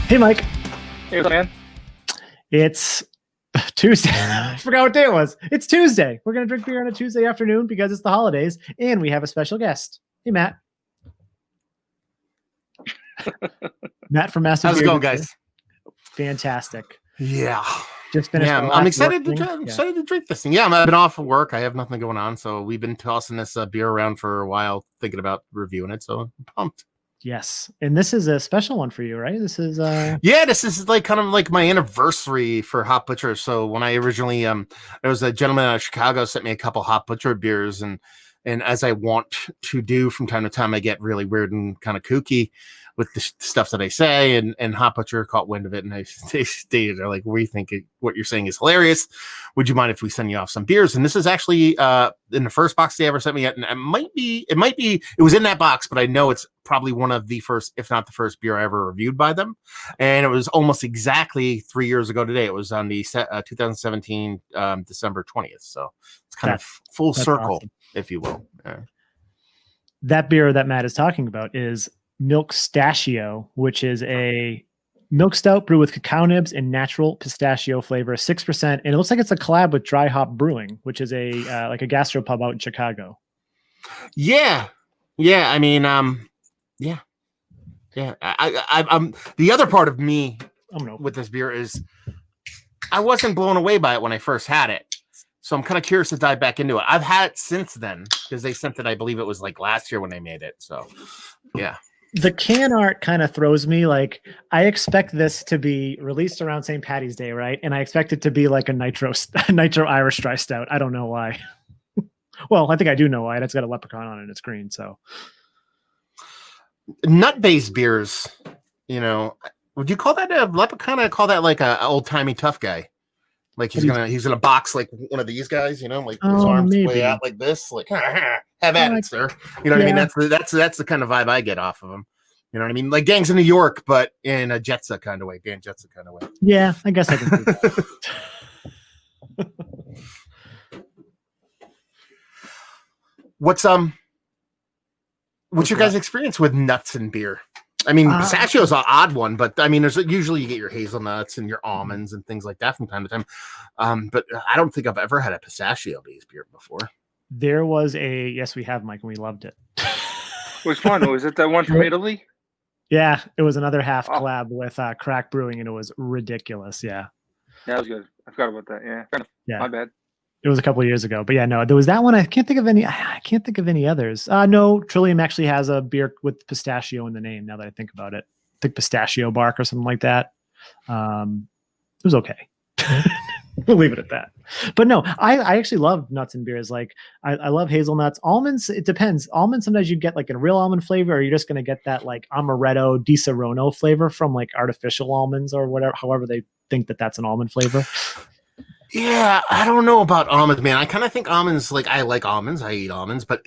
Hey, Mike. Hey, what's up, man? It's Tuesday. I forgot what day it was. It's Tuesday. We're going to drink beer on a Tuesday afternoon because it's the holidays, and we have a special guest. Hey, Matt. Matt from Massive How's it going, guys? Fantastic. Yeah. Just finished. Yeah, I'm excited to drink this thing. Yeah, I've been off of work. I have nothing going on, so we've been tossing this beer around for a while, thinking about reviewing it. So I'm pumped. Yes, and this is a special one for you, right? This is yeah, this is like kind of like my anniversary for Hop Butcher. So when I originally there was a gentleman out of Chicago sent me a couple Hop Butcher beers, and as I want to do from time to time, I get really weird and kind of kooky with the stuff that I say, and Hop Butcher caught wind of it, and they stated, they're like, we think what you're saying is hilarious. Would you mind if we send you off some beers? And this is actually in the first box they ever sent me, and it was in that box, but I know it's probably one of the first, if not the first beer I ever reviewed by them. And it was almost exactly 3 years ago today. It was on the 2017 December 20th. So it's kind of full circle, awesome, if you will. That beer that Matt is talking about is Milkstachio, which is a milk stout brewed with cacao nibs and natural pistachio flavor, 6%. And it looks like it's a collab with DryHop Brewing, which is a like a gastropub out in Chicago. Yeah. I mean, yeah. I'm the other part of me with this beer is I wasn't blown away by it when I first had it. So I'm kind of curious to dive back into it. I've had it since then because they sent it, I believe it was like last year when they made it. So yeah. The can art kind of throws me. Like, I expect this to be released around St. Patty's Day, right? And I expect it to be like a nitro Irish dry stout. I don't know why. Well, I think I do know why. It's got a leprechaun on it and it's green. So nut-based beers, you know, would you call that a leprechaun? I call that like a old-timey tough guy. Like he's gonna box like one of these guys, you know, like his arms way out like this, like have at it, sir. You know what I mean? That's the kind of vibe I get off of him. You know what I mean? Like Gangs of New York, but in a Jetsa kind of way, Dan Jetsa kind of way. Yeah, I guess I can do that. What's your guys' experience with nuts and beer? I mean, pistachio is an odd one, but I mean, there's usually you get your hazelnuts and your almonds and things like that from time to time. But I don't think I've ever had a pistachio-based beer before. There was yes, we have, Mike, and we loved it. Which one? Was it that one from Italy? Yeah, it was another half collab with Crack Brewing, and it was ridiculous. Yeah, that was good. I forgot about that. Yeah, my bad. It was a couple of years ago, but yeah, no, there was that one. I can't think of any others. No, Trillium actually has a beer with pistachio in the name. Now that I think about it, I think Pistachio Bark or something like that. It was okay. We'll leave it at that. But no, I actually love nuts and beers. Like I love hazelnuts, almonds. It depends. Almonds, sometimes you get like a real almond flavor, or you're just going to get that like amaretto di Serono flavor from like artificial almonds or whatever, however they think that that's an almond flavor. Yeah, I don't know about almonds, man. I kind of think almonds, like I like almonds, I eat almonds, but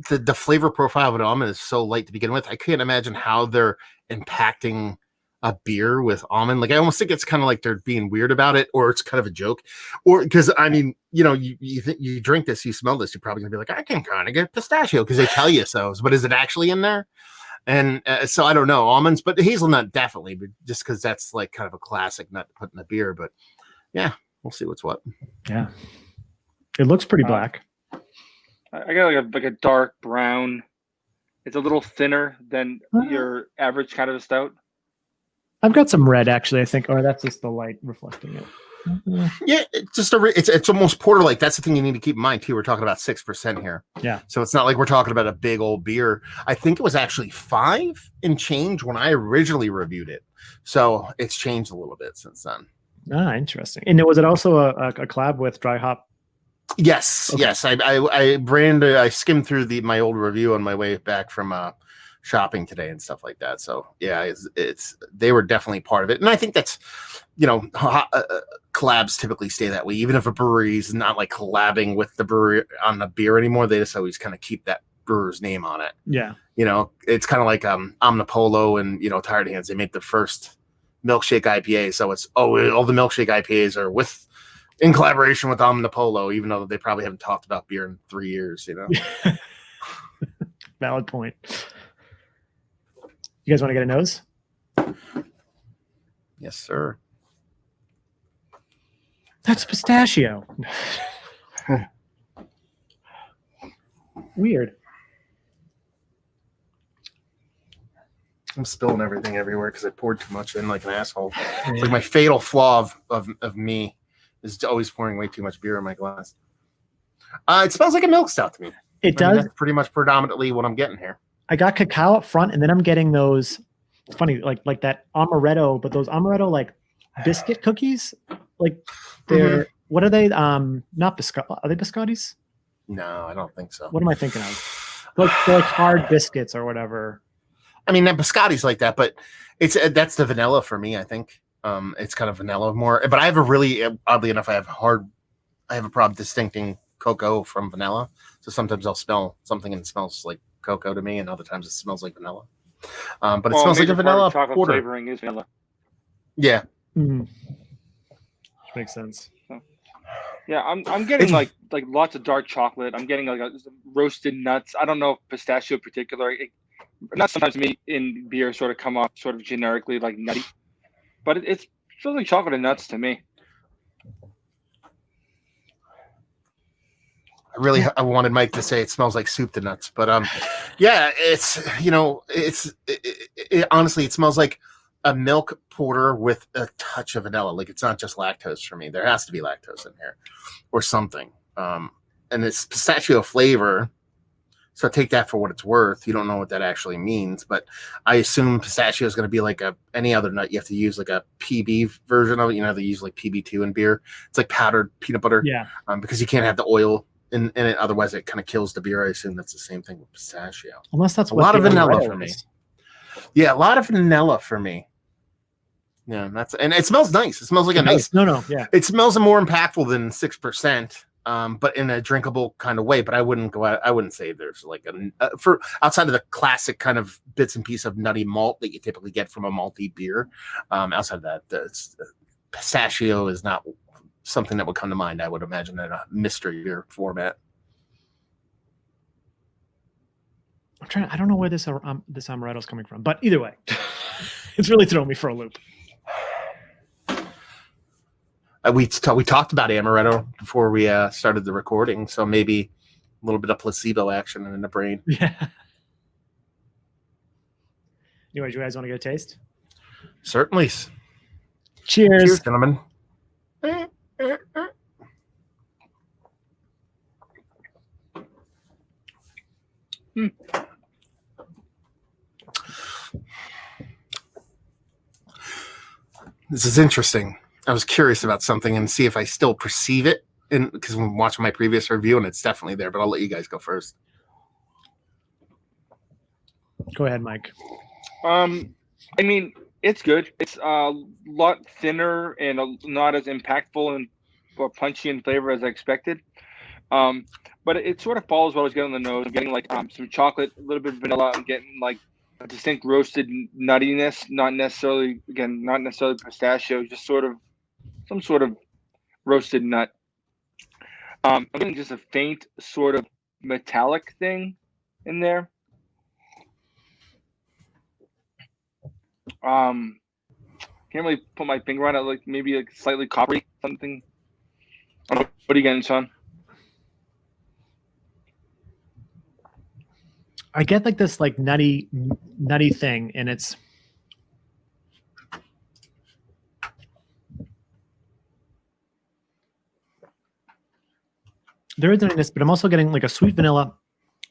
the flavor profile of an almond is so light to begin with. I can't imagine how they're impacting a beer with almond. Like I almost think it's kind of like they're being weird about it, or it's kind of a joke, or because I mean, you know, you drink this, you smell this, you're probably gonna be like, I can kind of get pistachio because they tell you so, but is it actually in there? And so I don't know, almonds, but hazelnut definitely, but just because that's like kind of a classic nut to put in a beer. But yeah. We'll see what's what. Yeah, it looks pretty black. I got like a dark brown. It's a little thinner than your average kind of a stout. I've got some red actually. I think, or that's just the light reflecting it. Yeah, it's just it's almost porter like. That's the thing you need to keep in mind too. We're talking about 6% here. Yeah. So it's not like we're talking about a big old beer. I think it was actually 5 and change when I originally reviewed it. So it's changed a little bit since then. Interesting. And was it also a collab with DryHop? Yes, okay. Yes. I skimmed through my old review on my way back from shopping today and stuff like that. So yeah, they were definitely part of it, and I think that's, you know, collabs typically stay that way. Even if a brewery is not like collabing with the brewery on the beer anymore, they just always kind of keep that brewer's name on it. Yeah, you know, it's kind of like Omnipolo and, you know, Tired Hands. They made the first milkshake IPA, so it's all the milkshake IPAs are in collaboration with Omnipolo, even though they probably haven't talked about beer in 3 years, you know. Valid point. You guys want to get a nose? Yes, sir. That's pistachio. Weird. I'm spilling everything everywhere because I poured too much in like an asshole. It's like my fatal flaw of me is always pouring way too much beer in my glass. It smells like a milk stout to me. It does. That's pretty much predominantly what I'm getting here. I got cacao up front, and then I'm getting those. It's funny, like that amaretto, but those amaretto like biscuit cookies, like they're what are they? Not biscotti. Are they biscottis? No, I don't think so. What am I thinking of? Like they're like hard biscuits or whatever. I mean, biscotti's like that, but that's the vanilla for me. I think it's kind of vanilla more. But I have a really oddly enough, I have a problem distincting cocoa from vanilla. So sometimes I'll smell something and it smells like cocoa to me, and other times it smells like vanilla. But it smells like a vanilla chocolate porter. flavoring is vanilla. Yeah, Which makes sense. Yeah, I'm getting like lots of dark chocolate. I'm getting like roasted nuts. I don't know if pistachio in particular. Not sometimes me in beer sort of come off sort of generically like nutty, but it feels like chocolate and nuts to me. I wanted Mike to say it smells like soup to nuts, but yeah, it's honestly it smells like a milk porter with a touch of vanilla. Like it's not just lactose for me. There has to be lactose in here or something. And it's pistachio flavor. So take that for what it's worth. You don't know what that actually means, but I assume pistachio is going to be like any other nut. You have to use like a PB version of it. You know, they use like PB2 in beer. It's like powdered peanut butter. Yeah. Because you can't have the oil in it. Otherwise it kind of kills the beer. I assume that's the same thing with pistachio. Unless that's a lot of vanilla for is. me. Yeah. A lot of vanilla for me. Yeah. And it smells nice. It smells like a nice, yeah. It smells more impactful than 6%. But in a drinkable kind of way. But I wouldn't go out. I wouldn't say there's like for outside of the classic kind of bits and pieces of nutty malt that you typically get from a malty beer. Outside of that, pistachio is not something that would come to mind. I would imagine in a mystery beer format. I don't know where this amaretto is coming from, but either way, it's really throwing me for a loop. We talked about amaretto before we started the recording, so maybe a little bit of placebo action in the brain. Yeah. Anyway, do you guys want to get a taste? Certainly. Cheers. Cheers, gentlemen. This is interesting. I was curious about something and see if I still perceive it because I'm watching my previous review and it's definitely there, but I'll let you guys go first. Go ahead, Mike. I mean, it's good. It's a lot thinner and not as impactful and or punchy in flavor as I expected. But it sort of follows what I was getting on the nose. I'm getting like some chocolate, a little bit of vanilla. I'm getting like a distinct roasted nuttiness, not necessarily pistachio, just sort of some sort of roasted nut. I'm getting just a faint sort of metallic thing in there. Can't really put my finger on it. Like maybe like slightly coppery something. I don't know. What are you getting, Sean? I get like this like nutty thing, and it's there is nuttiness, but I'm also getting like a sweet vanilla,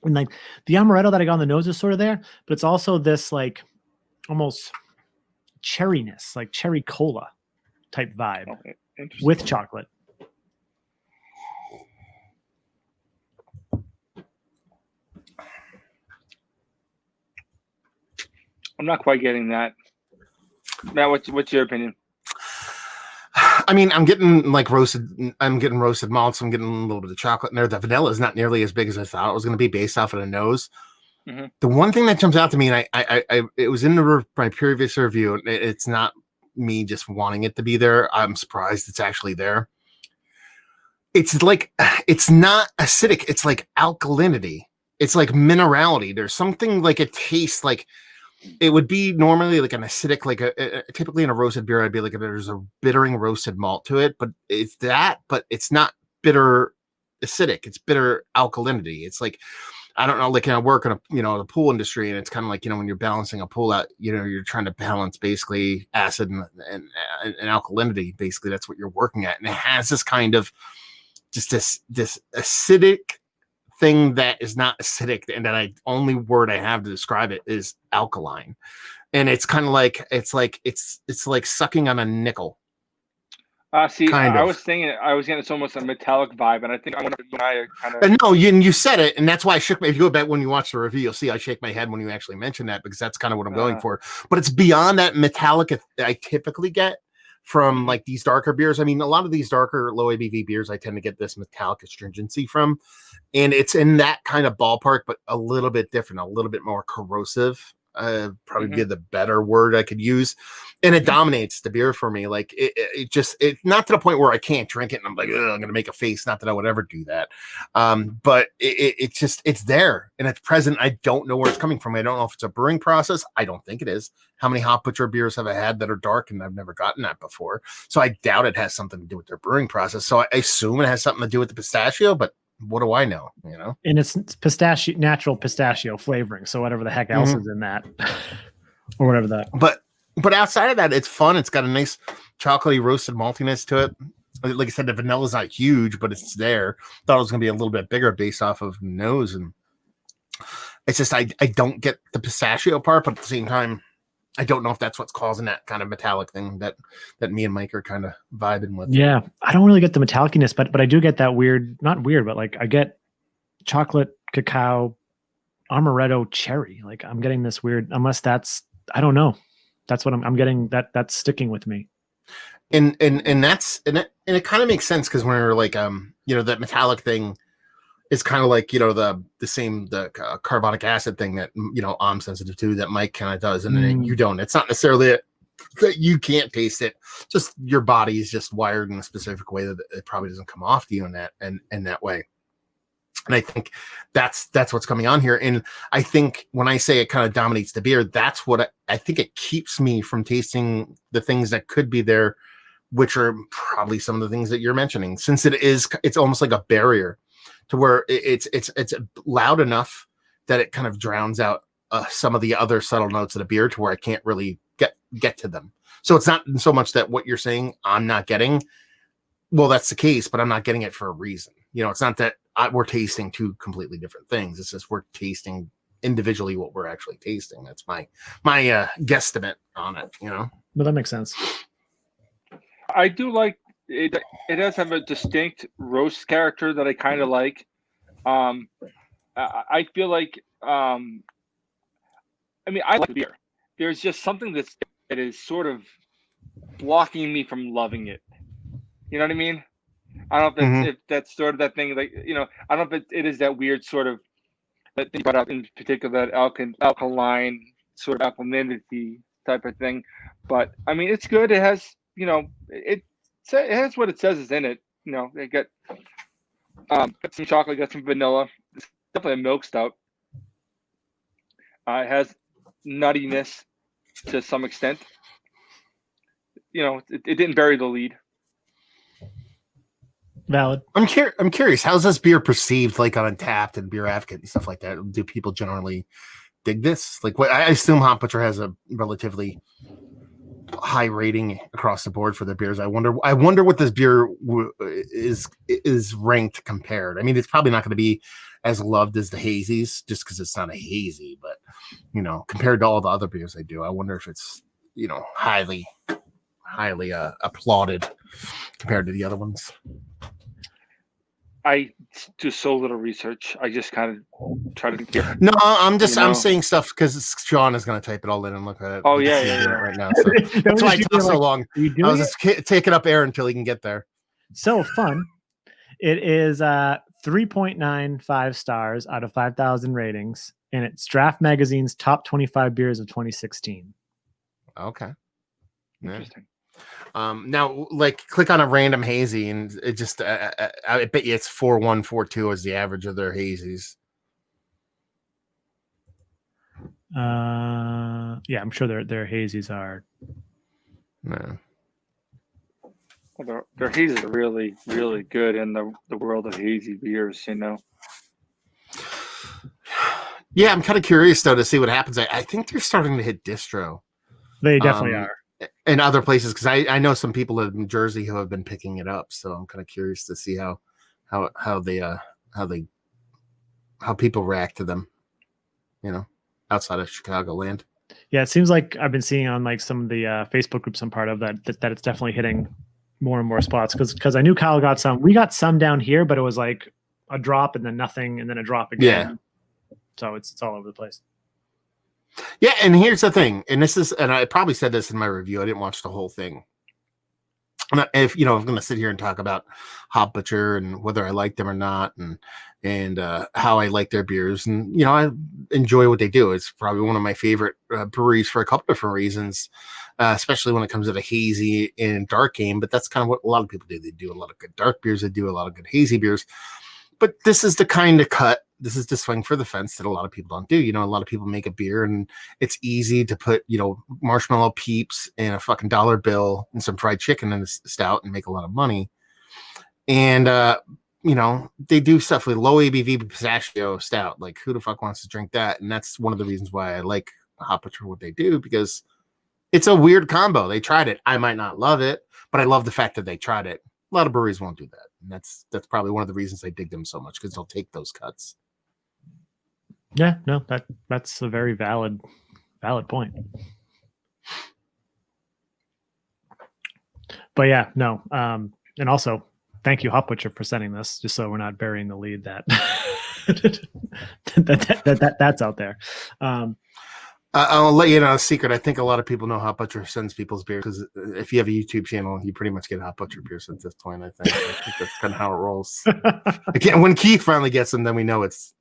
and like the amaretto that I got on the nose is sort of there, but it's also this like almost cherryness, like cherry cola type vibe with chocolate. I'm not quite getting that. Matt, what's your opinion? I mean, I'm getting roasted malts. I'm getting a little bit of chocolate in there. The vanilla is not nearly as big as I thought it was going to be based off of the nose. Mm-hmm. The one thing that jumps out to me, and I it was in my previous review. It's not me just wanting it to be there. I'm surprised it's actually there. It's like, it's not acidic. It's like alkalinity. It's like minerality. There's something like it tastes like it would be normally like an acidic, like typically in a roasted beer, I'd be like, there's a bittering roasted malt to it, but it's that, but it's not bitter acidic. It's bitter alkalinity. It's like, I don't know, like I work in the pool industry, and it's kind of like, when you're balancing a pool out, you're trying to balance basically acid and alkalinity. Basically, that's what you're working at. And it has this kind of just this acidic thing that is not acidic, and that only word I have to describe it is alkaline. And it's kind of like it's like sucking on a nickel. See, kind I of. was thinking, I was getting almost a metallic vibe, and I think I wonder if you and I are kind of. No, you said it, and that's why I shook my. If you go back when you watch the review, you'll see I shake my head when you actually mention that, because that's kind of what I'm going for. But it's beyond that metallic I typically get from like these darker beers. I mean, a lot of these darker low ABV beers, I tend to get this metallic astringency from, and it's in that kind of ballpark, but a little bit different, a little bit more corrosive. Probably be the better word I could use, and it dominates the beer for me. Like it just not to the point where I can't drink it and I'm like, I'm gonna make a face. Not that I would ever do that, but it's there and it's present. I don't know where it's coming from. I don't know if it's a brewing process. I don't think it is. How many Hop Butcher beers have I had that are dark, and I've never gotten that before? So I doubt it has something to do with their brewing process. So I assume it has something to do with the pistachio, but what do I know? And it's pistachio, natural pistachio flavoring. So whatever the heck else is in that, or whatever that. But outside of that, it's fun. It's got a nice chocolatey roasted maltiness to it. Like I said, the vanilla is not huge, but it's there. Thought it was going to be a little bit bigger based off of nose, and it's just I don't get the pistachio part, but at the same time, I don't know if that's what's causing that kind of metallic thing that me and Mike are kind of vibing with. Yeah, I don't really get the metallicness, but I do get that weird, not weird, but like I get chocolate, cacao, amaretto, cherry. Like I'm getting this weird, unless that's, I don't know. That's what I'm getting. That's sticking with me. And it kind of makes sense, because when we're like that metallic thing is kind of like the same carbonic acid thing that I'm sensitive to, that Mike kind of does, and then you don't. It's not necessarily that you can't taste it, just your body is just wired in a specific way that it probably doesn't come off to you in that way. And I think that's what's coming on here. And I think when I say it kind of dominates the beer, that's what I think it keeps me from tasting the things that could be there, which are probably some of the things that you're mentioning, since it's almost like a barrier to where it's loud enough that it kind of drowns out some of the other subtle notes of the beer, to where I can't really get to them. So it's not so much that what you're saying I'm not getting. Well, that's the case, but I'm not getting it for a reason. It's not that we're tasting two completely different things. It's just we're tasting individually what we're actually tasting. That's my guesstimate on it. Well, that makes sense. I do like it. It does have a distinct roast character that I kind of like. I feel like I like the beer. There's just something that is sort of blocking me from loving it. You know what I mean? I don't know if that's sort of that thing, like, I don't know if it is that weird sort of that thing brought up in particular, that alkaline sort of alkalinity type of thing. But I mean, it's good. It has, it has what it says is in it. They got some chocolate, got some vanilla. It's definitely a milk stout. It has nuttiness to some extent. It didn't bury the lead. Valid. I'm curious. How's this beer perceived, like on Untappd and Beer Advocate and stuff like that? Do people generally dig this? Like, I assume Hop Butcher has a relatively high rating across the board for their beers. I wonder what this beer is ranked compared. I mean, it's probably not going to be as loved as the hazies, just because it's not a hazy. But compared to all the other beers they do, I wonder if it's highly applauded compared to the other ones. I do so little research. I just kind of try to get. No, I'm saying stuff because Sean is going to type it all in and look at it. Oh yeah. Right now. So that's why I took so long. I was just taking up air until he can get there. So fun. It is 3.95 stars out of 5,000 ratings, and it's Draft Magazine's top 25 beers of 2016. Okay. Interesting. Now, like, click on a random hazy, and it just I bet you it's 4142 is the average of their hazies. Yeah, I'm sure their hazies are. No. Well, their hazies are really, really good in the world of hazy beers, you know. Yeah, I'm kind of curious though to see what happens. I think they're starting to hit distro. They definitely are. In other places, because I know some people in New Jersey who have been picking it up. So I'm kind of curious to see how people react to them. You know, outside of Chicagoland. Yeah, it seems like I've been seeing on like some of the Facebook groups I'm part of that it's definitely hitting more and more spots because I knew Kyle got some. We got some down here, but it was like a drop and then nothing and then a drop again. Yeah. So it's all over the place. Yeah, and here's the thing, and I probably said this in my review. I didn't watch the whole thing. If I'm going to sit here and talk about Hop Butcher and whether I like them or not, and how I like their beers, and I enjoy what they do. It's probably one of my favorite breweries for a couple different reasons, especially when it comes to the hazy and dark game. But that's kind of what a lot of people do. They do a lot of good dark beers. They do a lot of good hazy beers. But this is the kind of cut. This is the swing for the fence that a lot of people don't do. A lot of people make a beer and it's easy to put, marshmallow peeps and a fucking dollar bill and some fried chicken in a stout and make a lot of money. And, they do stuff with low ABV pistachio stout. Like, who the fuck wants to drink that? And that's one of the reasons why I like Hop Butcher, what they do, because it's a weird combo. They tried it. I might not love it, but I love the fact that they tried it. A lot of breweries won't do that. And that's probably one of the reasons I dig them so much, because they'll take those cuts. Yeah, no, that's a very valid point. But yeah, no. And also, thank you, Hop Butcher, for sending this, just so we're not burying the lead that that's out there. I'll let you know a secret. I think a lot of people know Hop Butcher sends people's beer, because if you have a YouTube channel, you pretty much get Hop Butcher beers at this point. I think that's kind of how it rolls. Again, when Keith finally gets them, then we know it's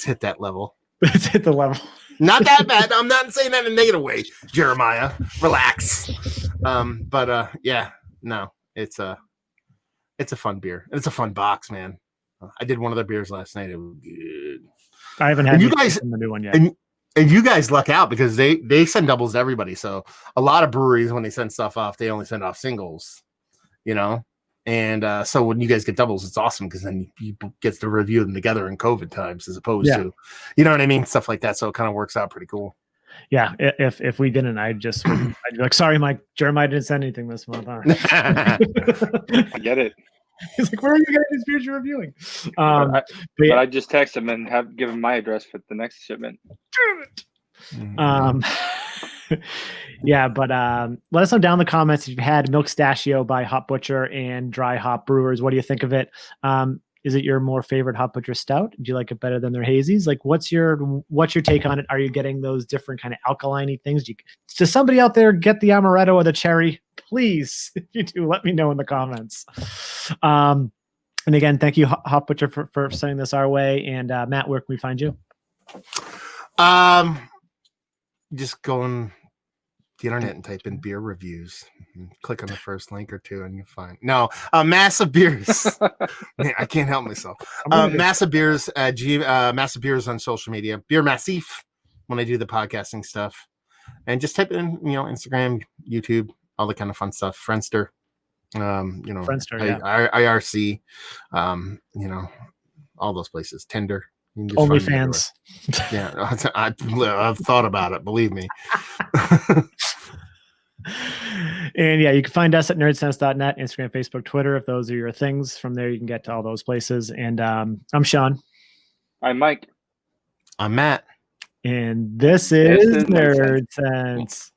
hit that level. It's hit the level. Not that bad. I'm not saying that in a negative way, Jeremiah. Relax. Yeah, no, it's a fun beer. It's a fun box, man. I did one of their beers last night. It was good. I haven't had you guys the new one yet. And you guys luck out, because they send doubles to everybody. So a lot of breweries, when they send stuff off, they only send off singles, And so when you guys get doubles, it's awesome, because then you get to review them together in COVID times, as opposed to, you know what I mean? Stuff like that. So it kind of works out pretty cool. Yeah. If we didn't, I'd be like, sorry, Mike, Jeremiah didn't send anything this month. Huh? I get it. He's like, where are you getting these beers you're reviewing? But I just text him and give him my address for the next shipment. Yeah, but let us know down in the comments if you've had Milkstachio by Hop Butcher and DryHop Brewers. What do you think of it? Is it your more favorite Hop Butcher stout? Do you like it better than their hazies? Like, what's your take on it? Are you getting those different kind of alkaline-y things? Does somebody out there get the amaretto or the cherry? Please, if you do, let me know in the comments. And again, thank you, Hop Butcher, for sending this our way. And Matt, where can we find you? Just go on the internet and type in beer reviews. Click on the first link or two, and you'll find Massive Beers. Man, I can't help myself. Massive Beers, Massive Beers on social media. Beer Massif when I do the podcasting stuff, and just type in Instagram, YouTube, all the kind of fun stuff. Friendster, Friendster, IRC, all those places. Tinder. OnlyFans. Yeah, I've thought about it. Believe me. And yeah, you can find us at nerdsense.net, Instagram, Facebook, Twitter, if those are your things. From there, you can get to all those places. And I'm Sean. I'm Mike. I'm Matt. And this is Nerdsense.